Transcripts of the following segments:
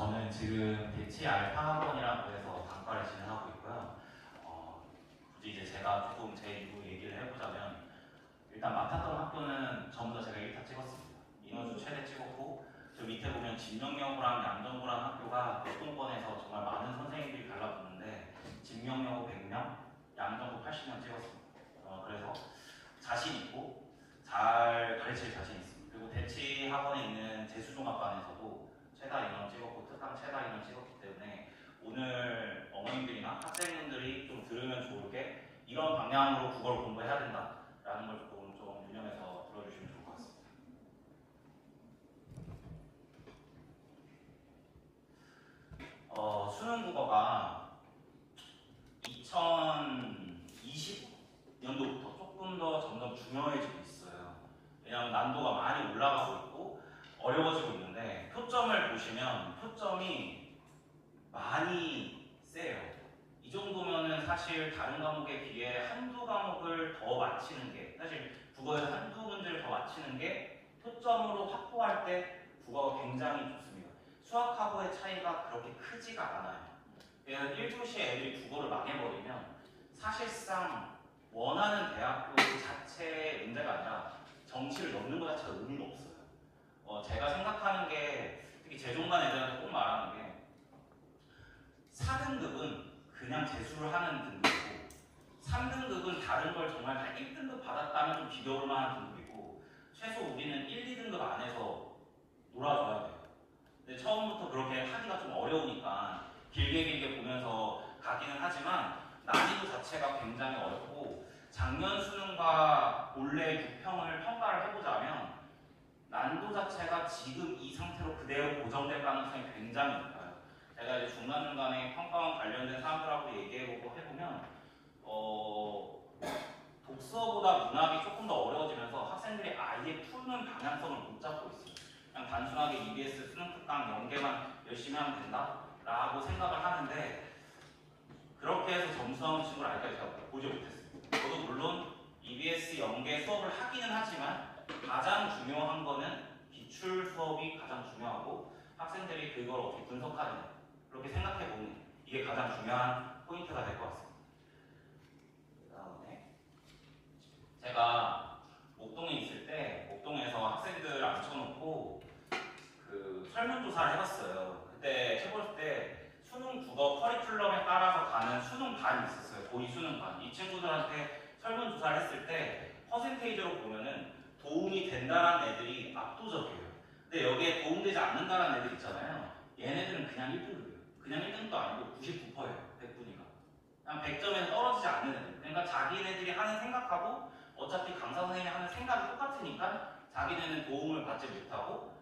저는 지금 대치 알파 학원이라고 해서 단과를 진행하고 있고요. 굳이 이제 제가 조금 제 이후 얘기를 해보자면 일단 맡았던 학교는 전부 다 제가 1타 찍었습니다. 인원수 최대 찍었고 저 밑에 보면 진명여고랑 양정고라는 학교가 교통권에서 정말 많은 선생님들이 달라붙는데 진명여고 100명, 양정고 80명 찍었습니다. 그래서 자신 있고 잘 가르칠 자신 있습니다. 그리고 대치 학원에 있는 재수종합반에서도 최다 인원 찍었고 특강 최다 인원 찍었기 때문에 오늘 어머님들이나 학생분들이 좀 들으면 좋을 게 이런 방향으로 국어를 공부해야 된다라는 걸 조금 좀 유념해서 들어주시면 좋을 것 같습니다. 수능 국어가 2020년도부터 조금 더 점점 중요해지고 있어요. 왜냐하면 난도가 많이 올라가고 있고 어려워지고 있는데 표점을 보시면 표점이 많이 세요. 이 정도면은 사실 다른 과목에 비해 한두 과목을 더 맞히는 게 사실 국어에서 한두 문제를 더 맞히는 게 표점으로 확보할 때 국어가 굉장히 좋습니다. 수학하고의 차이가 그렇게 크지가 않아요. 그래서 1교시에 애들이 국어를 망해버리면 사실상 원하는 대학교 자체의 문제가 아니라 정시를 넣는 것 자체가 의미가 없어요. 제가 생각하는 게 특히 재종반 애들한테 꼭 말하는 게 4등급은 그냥 재수를 하는 등급이고 3등급은 다른 걸 정말 다 1등급 받았다면 좀 비교할 만한 등급이고 최소 우리는 1, 2등급 안에서 놀아줘야 돼요. 근데 처음부터 그렇게 하기가 좀 어려우니까 길게 보면서 가기는 하지만 난이도 자체가 굉장히 어렵고 작년 수능과 올해 6평을 평가를 해보자면 난도 자체가 지금 이 상태로 그대로 고정될 가능성이 굉장히 높아요. 제가 이제 중간중간에 평가원 관련된 사람들하고 얘기해보고 해보면 독서보다 문학이 조금 더 어려워지면서 학생들이 아예 푸는 방향성을 못 잡고 있어요. 그냥 단순하게 EBS 수능 특강 연계만 열심히 하면 된다라고 생각을 하는데 그렇게 해서 점수 나오는 친구를 아직까지 제가 보지 못했습니다. 저도 물론 EBS 연계 수업을 하기는 하지만 가장 중요한 거는 기출 수업이 가장 중요하고 학생들이 그걸 어떻게 분석하느냐 그렇게 생각해보는 이게 가장 중요한 포인트가 될 것 같습니다. 그 다음에 제가 목동에 있을 때 목동에서 학생들 앉혀놓고 그 설문조사를 해봤어요. 그때 해볼 때 수능 국어 커리큘럼에 따라서 가는 수능반이 있었어요. 고2 수능반. 이 친구들한테 설문조사를 했을 때 퍼센테이지로 보면은 도움이 된다는 애들이 압도적이에요. 근데 여기에 도움되지 않는다는 애들 있잖아요. 얘네들은 그냥 1등급이에요. 그냥 1등도 아니고 99%예요. 100분위가. 그냥 100점에서 떨어지지 않는 애들. 그러니까 자기네들이 하는 생각하고 어차피 강사 선생님이 하는 생각이 똑같으니까 자기네는 도움을 받지 못하고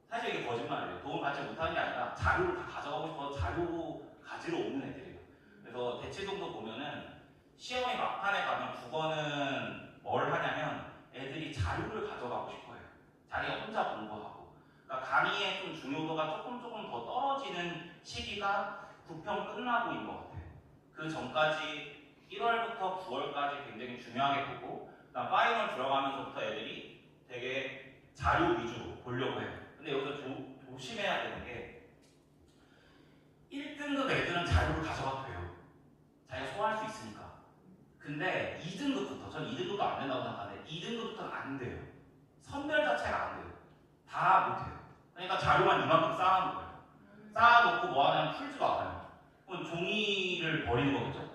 사실 이게 거짓말이에요. 도움을 받지 못하는 게 아니라 자료를 다 가져가고 싶어서 자료로 가지러 오는 애들이에요. 그래서 대치동도 보면은 시험이 막판에 가면 국어는 뭘 하냐면 애들이 자료를 가져가고 싶어요. 자기가 혼자 공부하고. 그러니까 강의의 좀 중요도가 조금 더 떨어지는 시기가 9평 끝나고 있는 것 같아요. 그 전까지 1월부터 9월까지 굉장히 중요하게 보고 그다음 파이널 들어가면서부터 애들이 되게 자료 위주로 보려고 해요. 근데 여기서 조심해야 되는 게 1등급 애들은 자료를 가져가도 돼요. 자기가 소화할 수 있으니까. 근데 2등급부터, 전 2등급도 안 된다고 생각하는데 2등급부터는 안 돼요. 선별 자체가 안 돼요. 다 못해요. 그러니까 자료만 이만큼 쌓아놓은 거예요. 쌓아놓고 뭐 하냐면 풀지도 않아요. 그럼 종이를 버리는 거겠죠?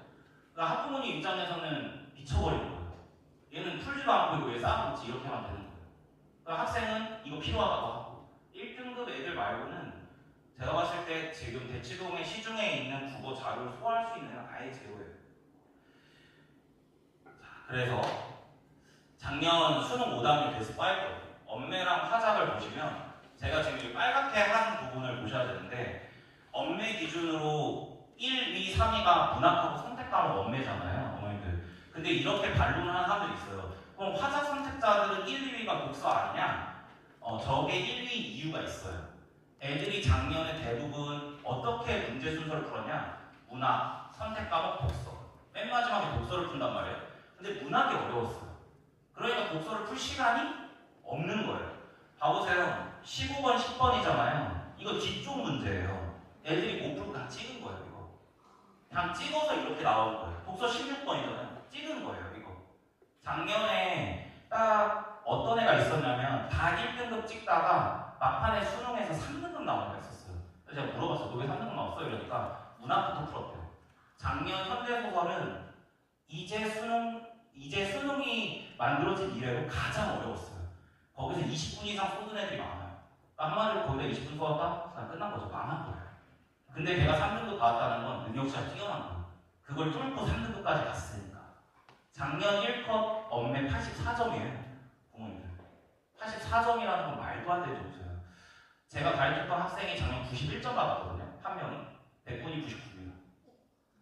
그러니까 학부모님 입장에서는 미쳐버리는 거예요. 얘는 풀지도 않고 이거 왜 쌓아놓지? 이렇게 하면 되는 거예요. 그러니까 학생은 이거 필요하다고 하고 1등급 애들 말고는 제가 봤을 때 지금 대치동의 시중에 있는 국어 자료를 소화할 수 있는 애는 아예 제로예요. 그래서 작년 수능 오답률 베스트 5거든요. 엄매랑 화작을 보시면 제가 지금 빨갛게 한 부분을 보셔야 되는데 엄매 기준으로 1, 2, 3위가 문학하고 선택 과목 엄매잖아요. 어머니들. 근데 이렇게 반론을 하는 사람들이 있어요. 그럼 화작 선택자들은 1, 2위가 독서 아니냐? 저게 1, 2 이유가 있어요. 애들이 작년에 대부분 어떻게 문제 순서를 풀었냐? 문학, 선택 과목, 독서. 맨 마지막에 독서를 푼단 말이에요. 근데 문학이 어려웠어요. 그러니까 독서를 풀 시간이 없는 거예요. 봐보세요. 15번, 10번이잖아요. 이거 뒤쪽 문제예요. 애들이 못 풀고 그냥 찍은 거예요, 이거. 그냥 찍어서 이렇게 나오는 거예요. 독서 16번이잖아요. 찍은 거예요, 이거. 작년에 딱 어떤 애가 있었냐면 다 1등급 찍다가 막판에 수능에서 3등급 나온 애가 있었어요. 그래서 제가 물어봤어요. 너 왜 3등급 나왔어? 이러니까 문학부터 풀었대요. 작년 현대소설은 이제 수능이 만들어진 이래로 가장 어려웠어요. 거기서 20분 이상 쏟은 애들이 많아요. 한마디로 거기다 20분 쏟았다? 그냥 끝난 거죠. 망한 거예요. 근데 걔가 3등급 받았다는 건 능력치가 뛰어난 거예요. 그걸 뚫고 3등급까지 갔으니까. 작년 1컷 엄매 84점이에요. 부모님들. 84점이라는 건 말도 안 되는 점수예요. 제가 가르쳤던 학생이 작년 91점 받았거든요. 한 명이. 100분이 99입니다.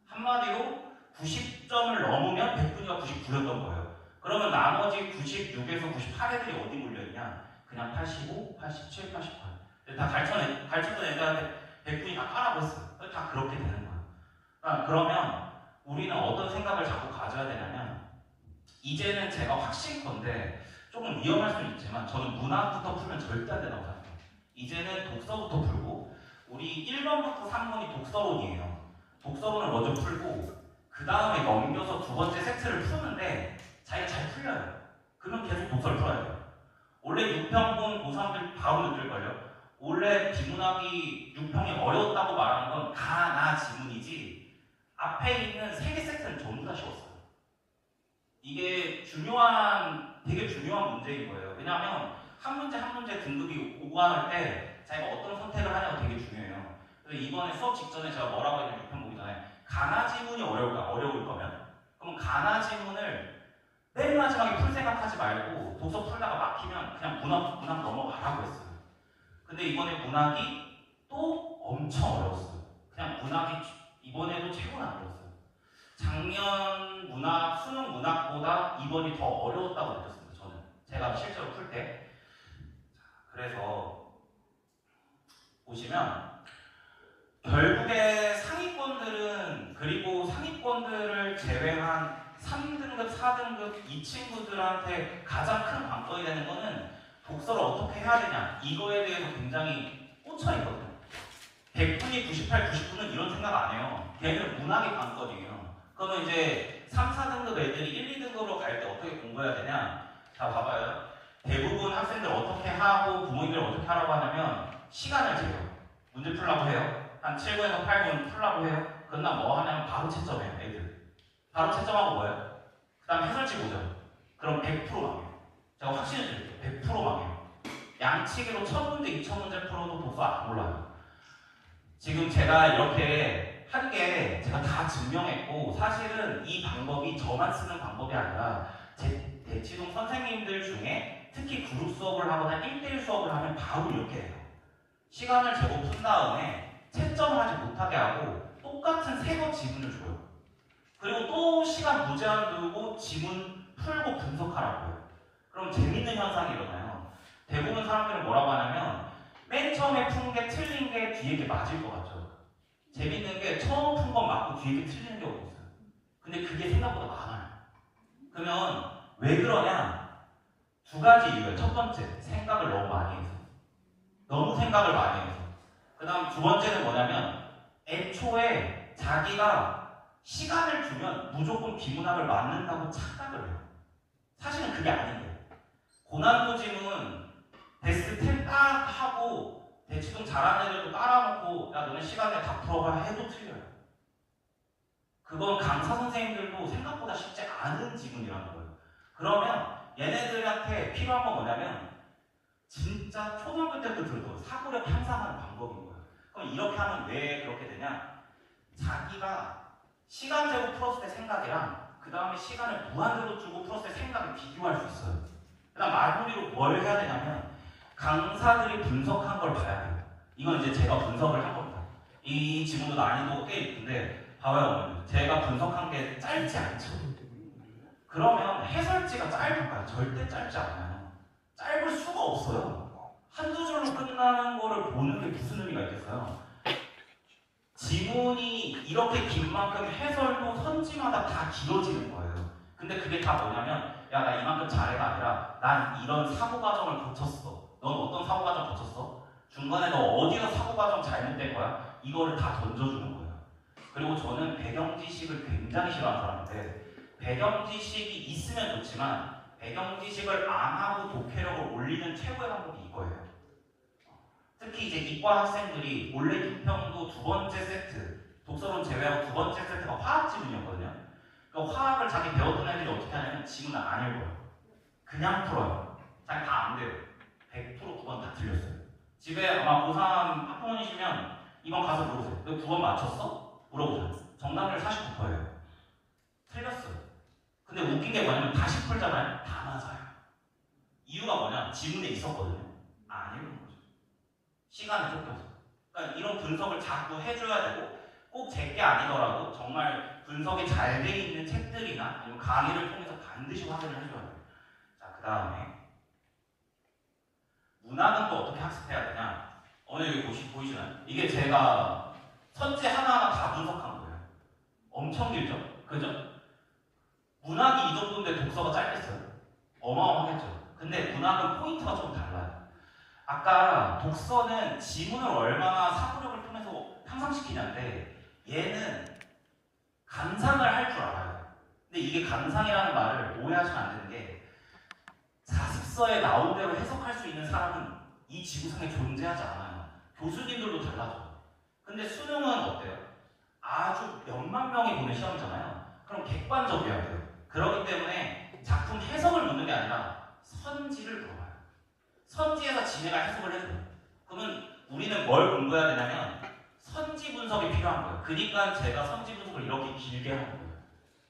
한마디로 90점을 넘으면 100분이가 99였던 거예요. 그러면 나머지 96에서 98애들이 어디 몰려있냐? 그냥 85, 87, 88. 다 가르쳤던 애들한테 100분이 다 까라고 했어요. 다 그렇게 되는 거예요. 그러면 우리는 어떤 생각을 자꾸 가져야 되냐면 이제는 제가 확신건데 조금 위험할 수는 있지만 저는 문학부터 풀면 절대 안 된다고 생각해요. 이제는 독서부터 풀고 우리 1번부터 3번이 독서론이에요. 독서론을 먼저 풀고 그 다음에 넘겨서 두 번째 세트를 푸는데 자기가 잘 풀려요. 그러면 계속 독서를 풀어야 돼요. 원래 6평 본 고3들 바로 느낄걸요. 원래 비문학이 6평이 어려웠다고 말하는 건 가나 지문이지 앞에 있는 3개 세트는 전부 다 쉬웠어요. 이게 되게 중요한 문제인 거예요. 왜냐하면 한 문제 한 문제 등급이 오가할 때 자기가 어떤 선택을 하냐가 되게 중요해요. 그래서 이번에 수업 직전에 제가 뭐라고 했냐면 6평 보기 전에 가나 지문이 어려울 거면 그럼 가나 지문을 맨 마지막에 풀 생각하지 말고 독서 풀다가 막히면 그냥 문학 넘어가라고 했어요. 근데 이번에 문학이 또 엄청 어려웠어요. 그냥 문학이 이번에도 최고 난이었어요. 작년 수능 문학보다 이번이 더 어려웠다고 느꼈습니다. 저는 제가 실제로 풀 때. 그래서 보시면 결국에 상위권들은 그리고 상위권들을 제외한 3등급, 4등급 이 친구들한테 가장 큰 관건이 되는 거는 독서를 어떻게 해야 되냐 이거에 대해서 굉장히 꽂혀 있거든요. 100분이 98, 99는 이런 생각 안 해요. 걔는 문학의 관건이에요. 그러면 이제 3, 4등급 애들이 1, 2등급으로 갈 때 어떻게 공부해야 되냐? 자 봐봐요. 대부분 학생들 어떻게 하고 부모님들 어떻게 하라고 하냐면 시간을 재요. 문제 풀라고 해요. 한 7분에서 8분 풀라고 해요. 그러나 뭐 하냐면 바로 채점해요. 애들. 바로 채점하고 뭐예요? 그 다음 해설지 보죠. 그럼 100% 망해요. 제가 확신을 드릴게요. 100% 망해요. 양치기로 1000문제, 2000문제 풀어도 독서 안 올라요. 지금 제가 이렇게 한 게 제가 다 증명했고 사실은 이 방법이 저만 쓰는 방법이 아니라 제 대치동 선생님들 중에 특히 그룹 수업을 하거나 1대1 수업을 하면 바로 이렇게 해요. 시간을 재고 푼 다음에 채점을 하지 못하게 하고 똑같은 새 거 지문을 줘요. 그리고 또 시간 무제한 두고 지문 풀고 분석하라고 해요. 그럼 재밌는 현상이 일어나요. 대부분 사람들은 뭐라고 하냐면 맨 처음에 푼 게 틀린 게 뒤에 게 맞을 것 같죠. 재밌는 게 처음 푼 건 맞고 뒤에 게 틀리는 경우가 있어요. 근데 그게 생각보다 많아요. 그러면 왜 그러냐? 두 가지 이유예요. 첫 번째, 생각을 너무 많이 해서. 너무 생각을 많이 해서. 그 다음 두 번째는 뭐냐면 애초에 자기가 시간을 주면 무조건 비문학을 맞는다고 착각을 해요. 사실은 그게 아닌데요. 고난도 지문 베스트 10 딱 하고 대치동 잘하는 애들도 깔아놓고 야 너네 시간에 다 풀어봐 해도 틀려요. 그건 강사 선생님들도 생각보다 쉽지 않은 지문이라는 거예요. 그러면 얘네들한테 필요한 건 뭐냐면 진짜 초등학교 때부터 들어도 사고력 향상하는 방법인 거예요. 그럼 이렇게 하면 왜 그렇게 되냐? 자기가 시간 재고 풀었을 때 생각이랑 그 다음에 시간을 무한대로 주고 풀었을 때 생각을 비교할 수 있어요. 그 다음 마무리로 뭘 해야 되냐면 강사들이 분석한 걸 봐야 돼요. 이건 이제 제가 분석을 한 겁니다. 이 지문도 난이도가 꽤 있는데 봐봐요. 제가 분석한 게 짧지 않죠. 그러면 해설지가 짧을까요? 절대 짧지 않아요. 짧을 수가 없어요. 한두 줄로 끝나는 거를 보는 게 무슨 의미가 있겠어요? 지문이 이렇게 긴 만큼 해설도 선지마다 다 길어지는 거예요. 근데 그게 다 뭐냐면 야 나 이만큼 잘해가 아니라 난 이런 사고 과정을 거쳤어. 넌 어떤 사고 과정 거쳤어? 중간에 너 어디서 사고 과정 잘못된 거야? 이거를 다 던져주는 거예요. 그리고 저는 배경 지식을 굉장히 싫어하는 사람인데 배경 지식이 있으면 좋지만 배경 지식을 안 하고 독해력을 올리는 최고의 방법이 이거예요. 특히 이제 이과 학생들이 원래 6평도 두 번째 세트, 독서론 제외하고 두 번째 세트가 화학 지문이었거든요. 그러니까 화학을 자기 배웠던 애들이 어떻게 하냐면 지문을 안 읽어요. 그냥 풀어요. 자기 다 안 돼요. 100% 9번 다 틀렸어요. 집에 아마 고3 학부모이시면 이번 가서 물어보세요. 너 9번 맞췄어? 물어보세요. 정답률 49%예요. 틀렸어요. 근데 웃긴 게 뭐냐면 다시 풀잖아요. 다 맞아요. 이유가 뭐냐? 지문에 있었거든요. 안 읽은 거죠. 시간이 쫓겨서. 그러니까 이런 분석을 자꾸 해줘야 되고 꼭 제게 아니더라도 정말 분석이 잘 돼 있는 책들이나 아니면 강의를 통해서 반드시 확인을 해줘야 돼요. 자, 그 다음에 문학은 또 어떻게 학습해야 되냐? 여기 보이시나요? 이게 제가 선지 하나하나 다 분석한 거예요. 엄청 길죠? 그죠? 문학이 이 정도인데 독서가 짧겠어요? 어마어마하겠죠? 근데 문학은 포인트가 좀 달라요. 아까 독서는 지문을 얼마나 사고력을 통해서 향상시키냐인데 얘는 감상을 할 줄 알아요. 근데 이게 감상이라는 말을 오해하시면 안 되는 게 자습서에 나온 대로 해석할 수 있는 사람은 이 지구상에 존재하지 않아요. 교수님들도 달라져요. 근데 수능은 어때요? 아주 몇만 명이 보는 시험이잖아요. 그럼 객관적이어야 돼요. 그렇기 때문에 작품 해석을 묻는 게 아니라 선지를 물어봐요. 선지에서 지네가 해석을 해줘요. 그러면 우리는 뭘 공부해야 되냐면 선지 분석이 필요한 거예요. 그러니까 제가 선지 분석을 이렇게 길게 하는 거예요.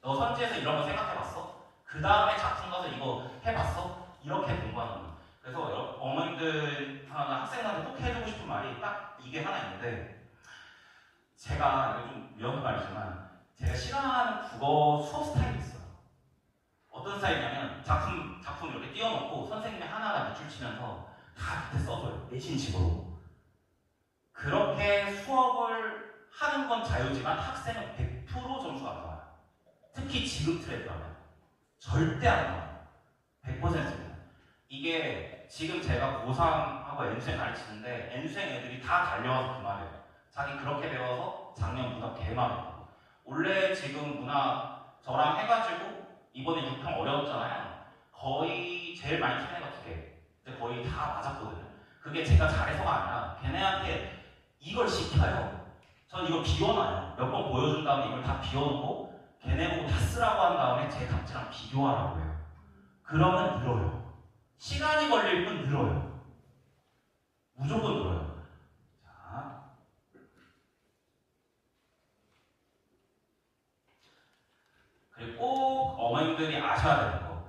너 선지에서 이런 거 생각해봤어? 그 다음에 작품 가서 이거 해봤어? 이렇게 공부하는 거예요. 그래서 어머님들 하나 학생한테 꼭 해주고 싶은 말이 딱 이게 하나 있는데 제가 이거 좀 위험한 말이지만 제가 싫어하는 국어 수업 스타일이 있어요. 어떤 스타일이냐면 작품 이렇게 띄워놓고 선생님이 하나하나 밑줄 치면서 다 밑에 써줘요. 내신식으로. 그렇게 수업을 하는 건 자유지만 학생은 100% 점수가 안 나와요. 특히 지금 트렌드라면 절대 안 나와요. 100%입니다. 이게 지금 제가 고3하고 N수행 가르치는데 N수행 애들이 다 달려와서 그 말이에요. 자기 그렇게 배워서 작년 문학 개망했다고. 원래 지금 문학 저랑 해가지고 이번에 6평 어려웠잖아요. 거의 제일 많이 친 애가 2개. 근데 거의 다 맞았거든요. 그게 제가 잘해서가 아니라 걔네한테 이걸 시켜요. 전 이거 비워놔요. 몇 번 보여준 다음에 이걸 다 비워놓고 걔네 보고 다 쓰라고 한 다음에 제 답지랑 비교하라고 해요. 그러면 늘어요. 시간이 걸릴 뿐 늘어요. 무조건 늘어요. 자, 그리고 꼭 어머님들이 아셔야 되는 거.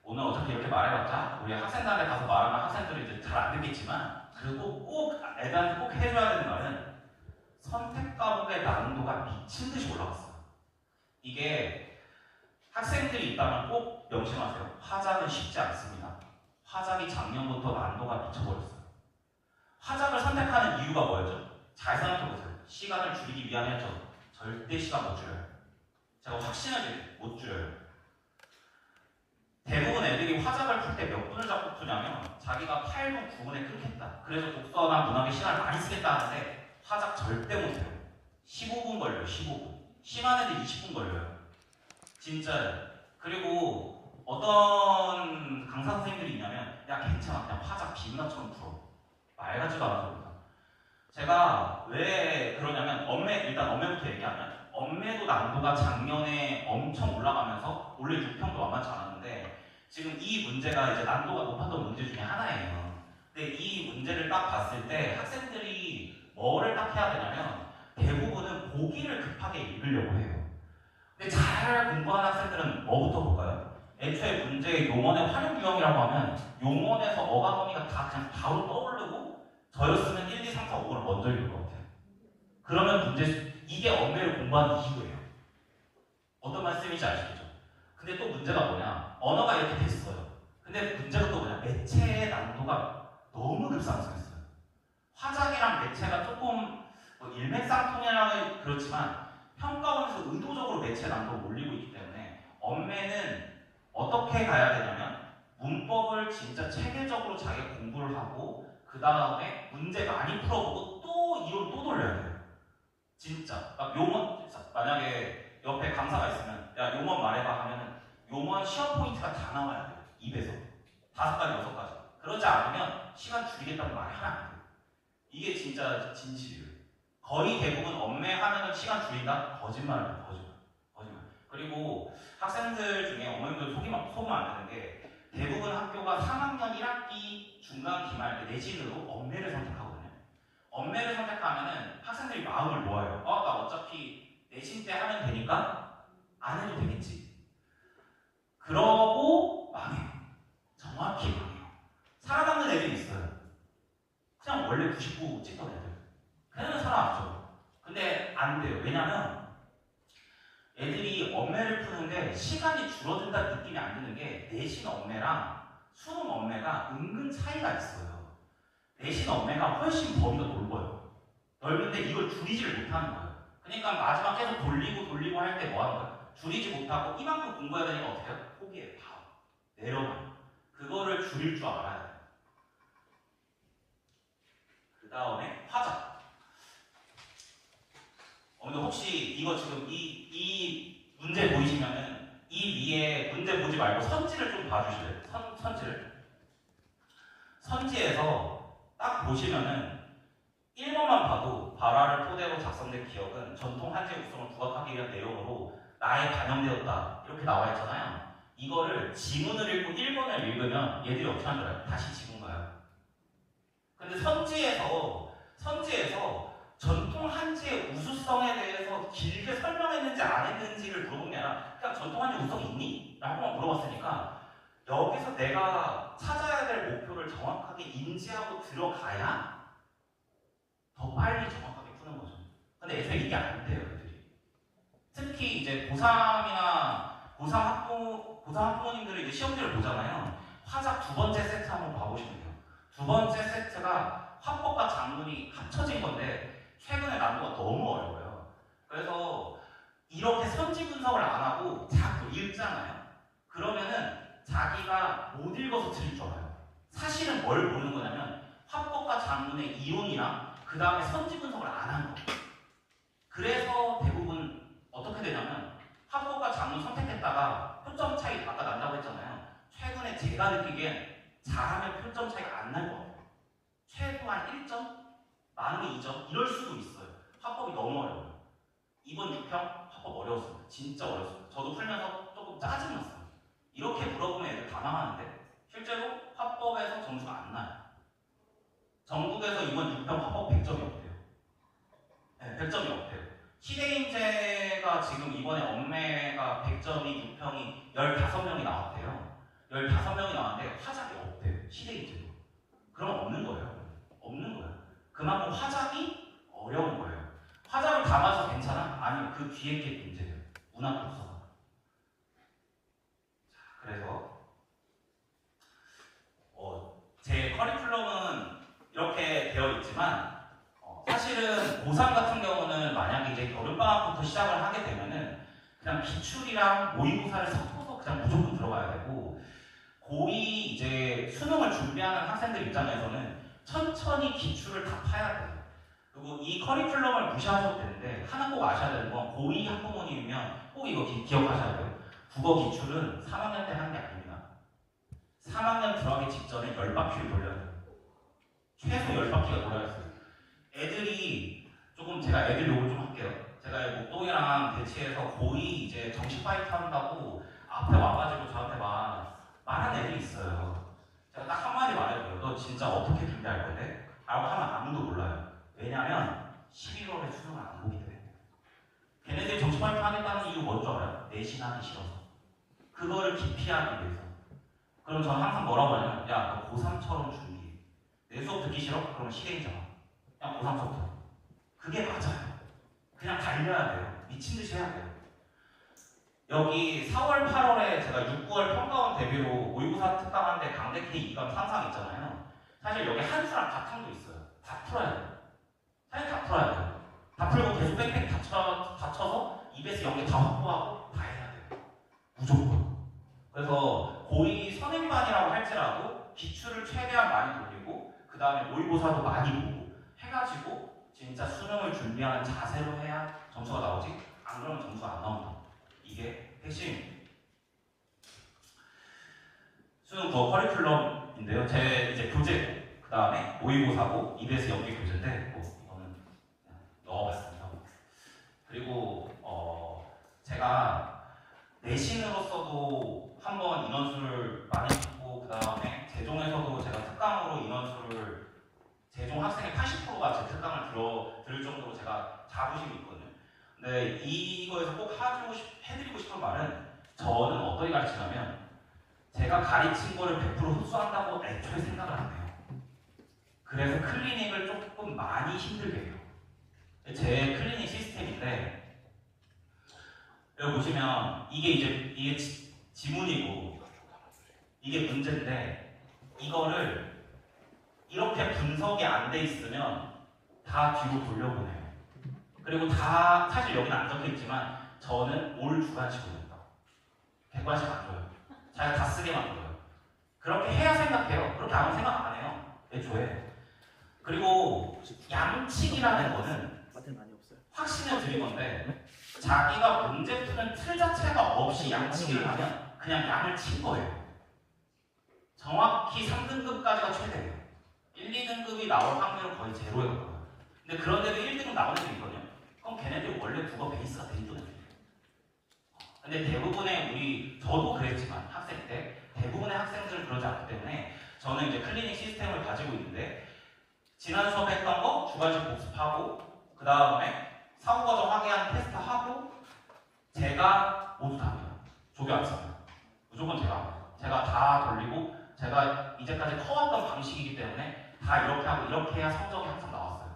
오늘 어차피 이렇게 말해봤자 우리 학생단에 가서 말하면 학생들이 이제 잘 안 듣겠지만 그리고 꼭 애들한테 꼭 해줘야 되는 말은 선택 과목의 난이도가 미친 듯이 올라갔어요. 이게 학생들이 있다면 꼭 명심하세요. 화작은 쉽지 않습니다. 화작이 작년부터 난이도가 미쳐버렸어요. 화작을 선택하는 이유가 뭐였죠? 잘 생각해보세요. 시간을 줄이기 위함이었죠. 절대 시간 못 줄여요. 제가 확신을 드릴게요. 못 줄여요. 대부분 애들이 화작을 풀 때 몇 분을 잡고 푸냐면 자기가 8분, 9분에 끊겠다. 그래서 독서나 문학에 시간을 많이 쓰겠다 하는데 화작 절대 못해요. 15분 걸려요. 15분. 심한 애들 20분 걸려요. 진짜요. 그리고 어떤 강사 선생님들이 있냐면 야 괜찮아 그냥 화작 비문학처럼 풀어. 말 같지도 않은 소리입니다. 제가 왜 그러냐면 일단 엄매부터 얘기하면 엄매도 난도가 작년에 엄청 올라가면서 원래 6평도 만만치 않았는데 지금 이 문제가 이제 난도가 높았던 문제 중에 하나예요. 근데 이 문제를 딱 봤을 때 학생들이 뭐를 딱 해야 되냐면 대부분은 보기를 급하게 읽으려고 해요. 근데 잘 공부하는 학생들은 뭐부터 볼까요? 애초에 문제의 용언의 활용 유형이라고 하면 용언에서 어감 범위가 다 그냥 바로 떠오르고 저였으면 1, 2, 3, 4, 5를 먼저 읽을 것 같아요. 그러면 이게 언어를 공부하는 이유예요. 어떤 말씀인지 아시겠죠? 근데 또 문제가 뭐냐? 언어가 이렇게 됐어요. 근데 문제가 또 뭐냐? 매체의 난도가 너무 급상승했어요. 화작이랑 매체가 조금 일맥상통이라면 그렇지만 평가원에서 의도적으로 매체 난도를 올리고 있기 때문에 언매는 어떻게 가야 되냐면 문법을 진짜 체계적으로 자기가 공부를 하고 그 다음에 문제 많이 풀어보고 또 이론 또 돌려야 돼요. 진짜. 막 요먼, 만약에 옆에 강사가 있으면, 야, 요먼 말해봐 하면은, 요먼 시험 포인트가 다 나와야 돼요. 입에서. 5가지, 6가지. 그러지 않으면 시간 줄이겠다는 말이 하나 안 돼요. 이게 진짜 진실이에요. 거의 대부분 엄매하면은 시간 줄인다? 거짓말이에요, 거짓말. 그리고 학생들 중에 어머님들 속으면 안 되는 게, 대부분 학교가 3학년 1학기 중간 기말 내신으로 엄매를 선택하거든요. 엄매를 선택하면은 학생들이 마음을 모아요. 나 어차피 내신 때 하면 되니까 안 해도 되겠지. 그러고 망해요. 정확히 망해요. 살아남는 애들이 있어요. 그냥 원래 99 찍던 애들. 걔는 살아남죠. 근데 안 돼요. 왜냐면 애들이 엄매를 푸는데 시간이 줄어든다는 느낌이 안 드는 게, 내신 엄매랑 수능 엄매가 은근 차이가 있어요. 내신 엄매가 훨씬 범위가 넓은데 이걸 줄이지를 못하는 거예요. 그러니까 마지막 계속 돌리고 할 때 뭐 하는 거예요? 줄이지 못하고 이만큼 공부해야 되니까 어떻게 해요? 포기해요. 다 내려놔요. 그거를 줄일 줄 알아야 돼요. 그 다음에 화작. 근데 혹시 이거 지금 이 문제 보이시면은 이 위에 문제 보지 말고 선지를 좀 봐주실래요? 선지에서 딱 보시면은 1번만 봐도 발화를 토대로 작성된 기억은 전통 한지의 우성을 부각하기 위한 내용으로 나에 반영되었다 이렇게 나와 있잖아요. 이거를 지문을 읽고 1번을 읽으면 얘들이 어떻게 하는 줄 알아요? 다시 지문 가요. 근데 선지에서 전통 한지의 우수성에 대해서 길게 설명했는지 안 했는지를 물어본 게 아니라 그냥 전통 한지 우수성이 있니? 라고만 물어봤으니까 여기서 내가 찾아야 될 목표를 정확하게 인지하고 들어가야 더 빨리 정확하게 푸는 거죠. 근데 애초에 이게 안 돼요, 애들이. 특히 이제 고3 학부모님들이 이제 시험지를 보잖아요. 화작 2번째 세트 한번 봐보시면 돼요. 2번째 세트가 화법과 작문이 합쳐진 건데 최근에 난도가 너무 어려워요. 그래서 이렇게 선지 분석을 안 하고 자꾸 읽잖아요. 그러면은 자기가 못 읽어서 틀릴 줄 알아요. 사실은 뭘 모르는 거냐면 화법과 작문의 이론이랑 그 다음에 선지 분석을 안 한 거예요. 그래서 대부분 어떻게 되냐면 화법과 작문 선택했다가 표점 차이 아까 난다고 했잖아요. 최근에 제가 느끼기엔 잘하면 표점 차이가 안 날 것 같아요. 최소한 1점? 많으면 2점? 이럴 수도 있어요. 화법이 너무 어려워요. 이번 6평 화법 어려웠습니다. 진짜 어려웠어요. 저도 풀면서 조금 짜증났어요. 이렇게 물어보면 애들 다 망하는데 실제로 화법에서 점수가 안 나요. 전국에서 이번 6평 화법 100점이 없대요. 네, 100점이 없대요. 시대인재가 지금 이번에 엄매가 100점이 6평이 15명이 나왔대요. 15명이 나왔는데 화작이 없대요. 시대인재도. 그럼 없는 거예요. 없는 거예요. 그만큼 화작이 어려운 거예요. 화작을 다 맞아서 괜찮아? 아니요. 그 뒤에 게 문제예요. 문학 독서가. 그래서 제 커리큘럼은 이렇게 되어 있지만 사실은 고3 같은 경우는 만약에 이제 여름방학부터 시작을 하게 되면은 그냥 기출이랑 모의고사를 섞어서 그냥 무조건 들어가야 되고, 고2 이제 수능을 준비하는 학생들 입장에서는 천천히 기출을 다 파야 돼요. 그리고 이 커리큘럼을 무시하셔도 되는데 하나 꼭 아셔야 되는 건 고2 학부모님이면 꼭 이거 기억하셔야 돼요. 국어 기출은 3학년 때 하는 게 아닙니다. 3학년 들어가기 직전에 10바퀴를 돌려야 돼요. 최소 10바퀴가 돌아야 돼요. 애들이 조금 제가 애들 욕을 좀 할게요. 제가 목동이랑 대치해서 고2 이제 정식 파이트 한다고 앞에 와가지고 저한테 말하는 애들이 있어요. 제가 딱 한마디 말해줘요. 너 진짜 어떻게 준비할 건데? 라고 하면 아무도 몰라요. 왜냐면 11월에 수능을 안 보기 때문에. 걔네들이 정식 파이트 하겠다는 이유 뭔 줄 알아요? 내신하기 싫어서. 그거를 기피하기 위해서. 그럼 저는 항상 뭐라고 하냐면, 야, 너 고3처럼 준비해. 내 수업 듣기 싫어? 그러면 시대인잖아. 그냥 고3 수업부터. 그게 맞아요. 그냥 달려야 돼요. 미친 듯이 해야 돼요. 여기 4월, 8월에 제가 6, 9월 평가원 대비로 모의고사 특강한데 강대 K 2강 3상 있잖아요. 사실 여기 한수랑 다탕도 있어요. 다 풀어야 돼요. 사실 다 풀어야 돼요. 다 풀고 계속 빽빽 다쳐서 EBS 연계 다 확보하고 다 해야 돼요. 무조건. 그래서 고2 선행반이라고 할지라도 기출을 최대한 많이 돌리고 그 다음에 모의고사도 많이 보고 해가지고 진짜 수능을 준비하는 자세로 해야 점수가 나오지? 안 그러면 점수가 안 나온다. 이게 핵심. 수능 더 커리큘럼인데요. 제 이제 교재, 그 다음에 모의고사고 EBS 연계 교재인데 뭐 이거는 그냥 넣어봤습니다. 그리고 제가 내신으로서도 한번 인원수를 많이 받고 그 다음에 재종에서도 제가 특강으로 인원수를 재종 학생의 80%가 제 특강을 들을 정도로 제가 자부심이 있거든요. 근데 이거에서 꼭 해드리고 싶은 말은 저는 어떻게 가르치냐면 제가 가르친 거를 100% 흡수한다고 애초에 생각을 안 해요. 그래서 클리닉을 조금 많이 힘들게 해요. 제 클리닉 시스템인데 여기 보시면 이게 지문이고 이게 문제인데 이거를 이렇게 분석이 안 돼 있으면 다 뒤로 돌려보내요. 그리고 다 사실 여기는 안 적혀 있지만 저는 올 주관식으로 했다. 객관식 안 줘요. 자기가 다 쓰게 만들어요. 그렇게 해야 생각해요. 그렇게 안 하면 생각 안 해요. 애초에. 그리고 양측이라는 거는 확신을 드린 건데 자기가 문제 푸는 틀 자체가 없이 양치기를 하면 그냥 양을 친 거예요. 정확히 3등급까지가 최대예요. 1, 2등급이 나올 확률은 거의 제로였거든요. 근데 그런데도 1등급 나오는 애들이 있거든요. 그럼 걔네들 원래 국어 베이스가 돼 있던 애들이에요. 근데 대부분의 저도 그랬지만 학생 때 대부분의 학생들은 그러지 않기 때문에 저는 이제 클리닉 시스템을 가지고 있는데 지난 수업에 했던 거 주관식 복습하고 그 다음에 사고과정 확인하는 테스트 하고 제가 모두 다 합니다. 조교 안 씁니다. 무조건 제가 합니다. 제가 다 돌리고 제가 이제까지 커왔던 방식이기 때문에 다 이렇게 하고 이렇게 해야 성적이 항상 나왔어요.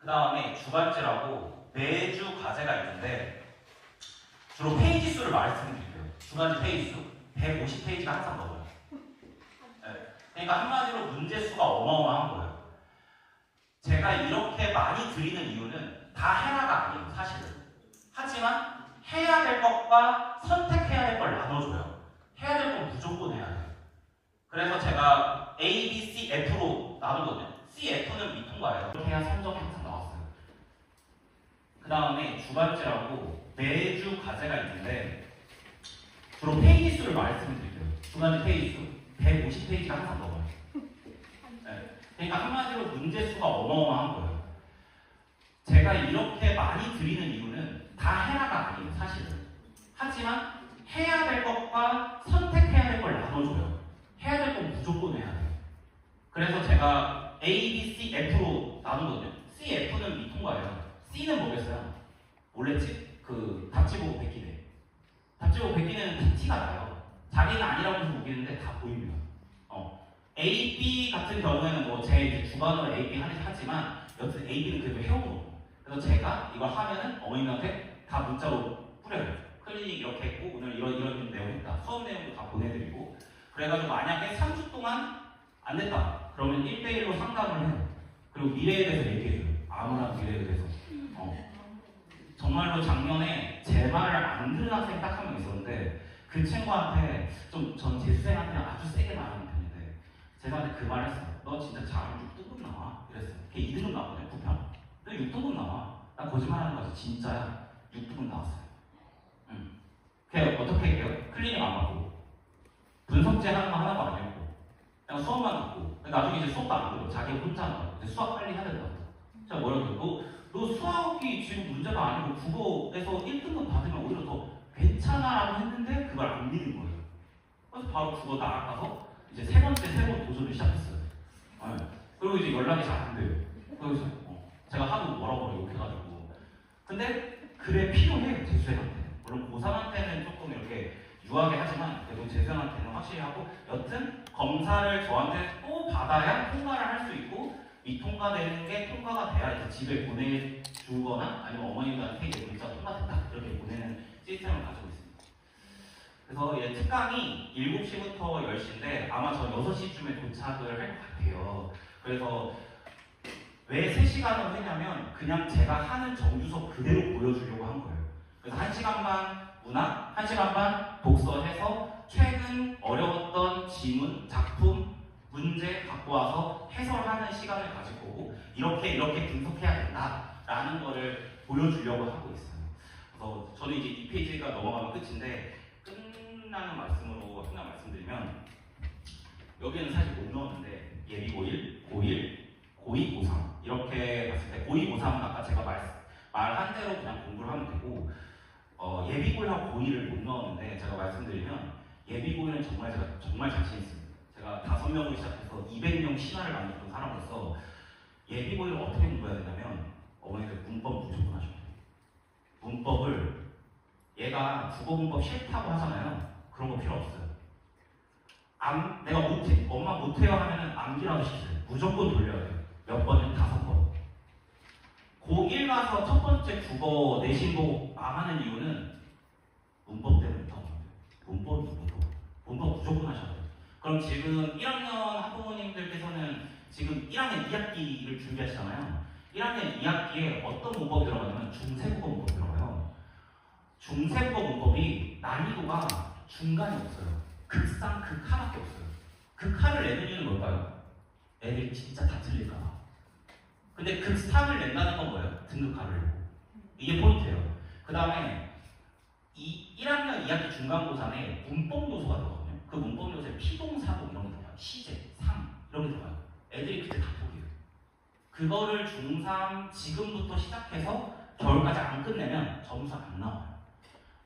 그 다음에 주간제라고 매주 과제가 있는데 주로 페이지 수를 말씀드릴게요. 주간제 페이지 수 150페이지가 항상 넘어요. 네. 그러니까 한마디로 문제 수가 어마어마한 거예요. 제가 이렇게 많이 드리는 이유는 다 해라가 아니에요, 사실은. 하지만 해야 될 것과 선택해야 될 걸 나눠줘요. 해야 될 건 무조건 해야 돼요. 그래서 제가 A, B, C, F로 나누거든요. C, F는 미통과예요. 그렇게 해야 성적이 항상 나왔어요. 그 다음에 주간제라고 매주 과제가 있는데 주로 페이지 수를 말씀드릴게요. 주간제 페이지 수 150페이지가 항상 넘어요. 네. 그러니까 한마디로 문제 수가 어마어마한 거예요. 제가 이렇게 많이 드리는 이유는 다 해라가 아니에요, 사실은. 하지만 해야 될 것과 선택해야 될 걸 나눠줘요. 해야 될 건 무조건 해야 돼요. 그래서 제가 A, B, C, F로 나누거든요. C, F는 미통과예요. C는 뭐겠어요? 몰랬지? 그 답지 보고 베끼네. 답지 보고 베끼는 티가 나요. 자기가 아니라고 해서 우기는데 다 보입니다. A, B 같은 경우에는 뭐 제 이제 주관으로 A, B 하지만 여튼 A, B는 그래도 해오는 거고. 그래서 제가 이걸 하면은 어머님한테 다 문자로 뿌려요. 클리닉 이렇게 했고 오늘 이런 내용 했다. 수업 내용도 다 보내드리고. 그래가지고 만약에 3주 동안 안 됐다. 그러면 1대1로 상담을 해요. 그리고 미래에 대해서 얘기해줘요. 아무나 미래에 대해서. 정말로 작년에 제 말을 안 듣는 학생이 딱 한 명 있었는데 그 친구한테 전 재수생한테 아주 세게 말하는 편인데 제가 그 말을 했어요. 너 진짜 잘하면 6등급 나와. 이랬어요. 걔 2등급 나거든요. 9편. 너 6등급 나와. 나 거짓말하는 거지. 진짜야. 6등급 나왔어요. 걔 어떻게 해요? 클리닉 안 받고 분석제 하는 거 하나도 안 했고 그냥 수업만 듣고 나중에 이제 수업도 안 들어. 자기 혼자 나와. 수학 빨리 해야 된다고. 제가 뭐라고 너 수학이 지금 문제가 아니고 국어에서 1등급 받으면 오히려 더 괜찮아라고 했는데 그걸 안 믿는 거예요. 그래서 바로 국어 나가서 이제 세 번 도전을 시작했어요. 그리고 이제 연락이 잘 안 돼요. 그래서 제가 하도 뭐라고 욕해가지고. 근데 그래 필요해요, 재수생한테. 물론 고3한테는 조금 이렇게 유하게 하지만 그래도 재수생한테는 확실히 하고 여튼 검사를 저한테 또 받아야 통과를 할 수 있고 미통과되는 게 통과가 돼야 이제 집에 보내주거나 아니면 어머님들한테 이제 문자 통과됐다 이렇게 보내는 시스템을 가지고 있습니다. 그래서 이제 특강이 7시부터 10시인데 아마 저 6시쯤에 도착을 할 것 같아요. 그래서 왜 3시간을 했냐면 그냥 제가 하는 정규 수업 그대로 보여주려고 한 거예요. 그래서 1시간 반 문학, 1시간 반 독서 해서 최근 어려웠던 지문, 작품 문제 갖고 와서 해설하는 시간을 가질 거고 이렇게 분석해야 된다라는 거를 보여주려고 하고 있어요. 그래서 저는 이제 이 페이지가 넘어가면 끝인데 끝나는 말씀으로 하나 말씀드리면 여기는 사실 못 넣었는데 예비 고1, 고1, 고2, 고3 이렇게 봤을 때 고2, 고3은 아까 제가 말한 대로 그냥 공부를 하면 되고 예비 고1하고 고2를 못 넣었는데 제가 말씀드리면 예비 고1은 정말 제가 정말 자신 있습니다. 제가 5명으로 시작해서 200명 신화를 만들었던 사람으로서 예비 고1을 어떻게 공부해야 되냐면 어머니들 문법 무조건 하셔야 돼요. 문법을 얘가 국어 문법 싫다고 하잖아요. 그런 거 필요 없어요. 내가 못해, 엄마 못해요 하면은 암기라도 시켜요. 무조건 돌려야 돼요. 몇 번은 5번. 고1 가서 첫 번째 국어 내신 보고 망하는 이유는 문법 때문이다. 문법 무조건 하셔야 돼요. 그럼 지금 1학년 학부모님들께서는 지금 1학년 2학기를 준비하시잖아요. 1학년 2학기에 어떤 문법이 들어가냐면 중세국어 문법이 들어가요. 중세국어 문법이 난이도가 중간이 없어요. 극상, 극하밖에 없어요. 극하를 내는 이유는 뭘까요? 애들이 진짜 다 틀릴까 봐. 근데 극상을 낸다는 건 뭐예요? 등급하를 내고. 이게 포인트예요. 그 다음에 1학년 2학기 중간고사에 문법 요소가 들어가거든요. 그 문법 요소에 피동사동 이런 게 들어가요. 시제, 상 이런 게 들어가요. 애들이 그때 다 포기해요. 그거를 중3 지금부터 시작해서 겨울까지 안 끝내면 점수가 안 나와요.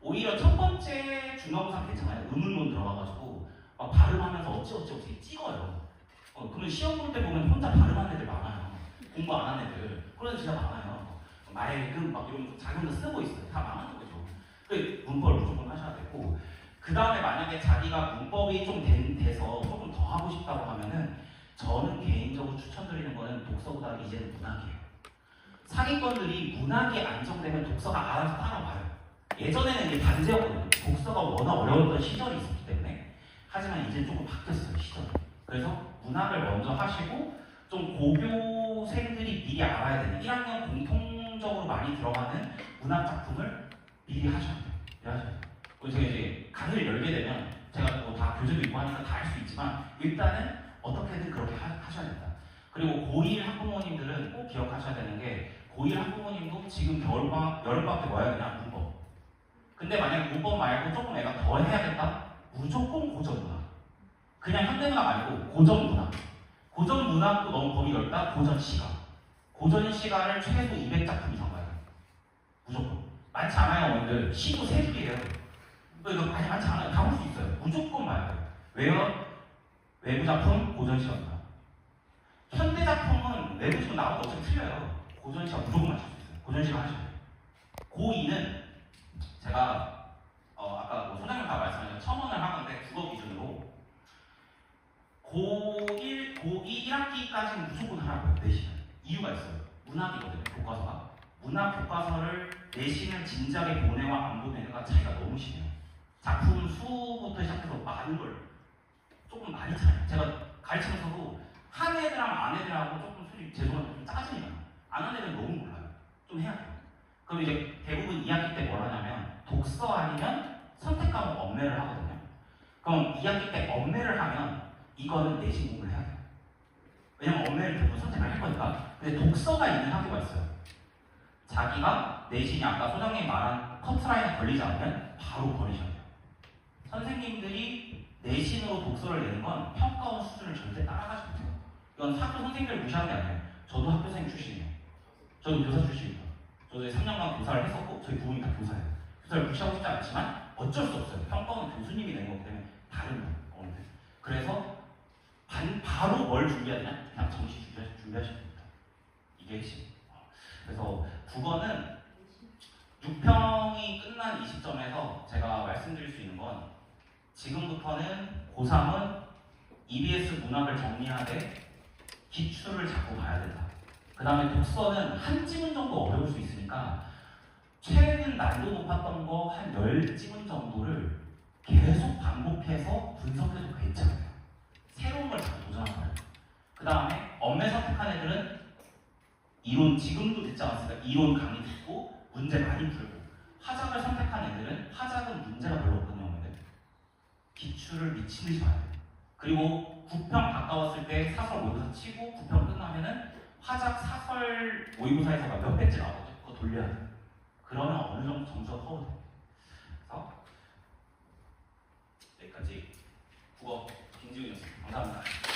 오히려 첫 번째 중간고사 괜찮아요. 의문문 들어가가지고 막 발음하면서 어찌 찍어요. 그러면 시험 볼 때 보면 혼자 발음하는 애들 많아요. 공부 안 하는 애들. 그런 애들 진짜 많아요. 맑음 막 이런 거 자기 혼자 쓰고 있어요. 다 망하는 거죠. 그 문법을 무조건 하셔야 되고 그 다음에 만약에 자기가 문법이 좀 돼서 조금 더 하고 싶다고 하면은 저는 개인적으로 추천드리는 거는 독서보다 이제는 문학이에요. 상위권들이 문학이 안정되면 독서가 알아서 따라와요. 예전에는 이게 반대였거든요. 독서가 워낙 어려웠던 시절이 있었기 때문에. 하지만 이제 조금 바뀌었어요, 시절이. 그래서 문학을 먼저 하시고 좀 고교생들이 미리 알아야 되는 1학년 공통적으로 많이 들어가는 문학 작품을 미리 하셔야 돼요. 그래서 제가 이제 강의를 열게 되면 제가 뭐 다 교재도 있고 하니까 다 할 수 있지만 일단은 어떻게든 그렇게 하셔야 된다. 그리고 고1 학부모님들은 꼭 기억하셔야 되는 게 고1 학부모님도 지금 여름방학 때 뭐 해야 되냐? 문법. 근데 만약에 문법 말고 조금 애가 더 해야겠다? 무조건 고전문학. 그냥 현대문학 아니고 고전문학. 고전문학도 너무 범위 넓다? 고전시가. 고전시가를 최소 200작품 이상 봐야 돼요. 무조건. 많지 않아요, 어머니들. 시도 3줄이에요. 이거 많지 않아요. 다 볼 수 있어요. 무조건 봐야 돼요. 왜요? 외부 작품, 고전시가입니다. 현대 작품은 외부 작품 나와도 어차피 틀려요. 고전시가 무조건 맞출 수 있어요. 고전시가 하셔야 돼요. 고2는 제가 아까 뭐 소장님 다 말씀하신 첨언을 하는데 국어 기준으로 고1, 고2, 1학기까지는 무조건 하라고요. 내신은. 이유가 있어요. 문학이거든요. 교과서가. 문학 교과서를 내신을 진작에 보내와 안 보내가 차이가 너무 심해요. 작품 수부터 시작해서 많은 걸 조금 많이 차요. 제가 가르치면서도 한 애들하고 안 애들하고 조금 솔직히 죄송한데 좀 짜증이 나요. 안 한 애들은 너무 몰라요. 좀 해야 돼요. 그럼 이제 대부분 2학기 때 뭘 하냐면 독서 아니면 선택 과목 엄매를 하거든요. 그럼 2학기 때 엄매를 하면 이거는 내신 공부를 해야 돼요. 왜냐면 엄매를 대부분 선택을 할 거니까. 근데 독서가 있는 학교가 있어요. 자기가 내신이 아까 소장님이 말한 커트라인에 걸리지 않으면 바로 버리셔야 돼요. 선생님들이 내신으로 독서를 내는 건 평가원 수준을 절대 따라가지 못해요. 이건 학교 선생님들을 무시하는 게 아니에요. 저도 학교생 출신이에요. 저도 교사 출신입니다. 저도 3년간 교사를 했었고 저희 부모님 다 교사예요. 교사를 무시하고 싶지 않지만 어쩔 수 없어요. 평가원 교수님이 내는 거기 때문에 다른 거예요. 그래서 바로 뭘 준비해야 되냐? 그냥 정시 준비하시면 됩니다. 이게 핵심. 그래서 국어는 6평이 끝난 이 시점에서 제가 말씀드릴 수 있는 건 지금부터는 고3은 EBS 문학을 정리하되 기출을 자꾸 봐야 된다. 그 다음에 독서는 한 지문 정도 어려울 수 있으니까 최근 난도 높았던 거 한 10지문 정도를 계속 반복해서 분석해도 괜찮아요. 새로운 걸 자꾸 도전하는 거예요. 그 다음에 엄매 선택한 애들은 이론 지금도 듣지 않았으니까 이론 강의 듣고 문제 많이 풀고 하작을 선택한 애들은 하작은 문제가 별로 없거든요. 기출을 미친 듯이 봐야 돼요. 그리고 9평 가까웠을 때 사설 모의고사 치고 9평 끝나면은 화작 사설 모의고사에서 몇 배째 나오거든요. 그거 돌려야 돼. 그러면 어느 정도 점수가 커도 돼. 그래서 여기까지 국어 김지훈이었습니다. 감사합니다.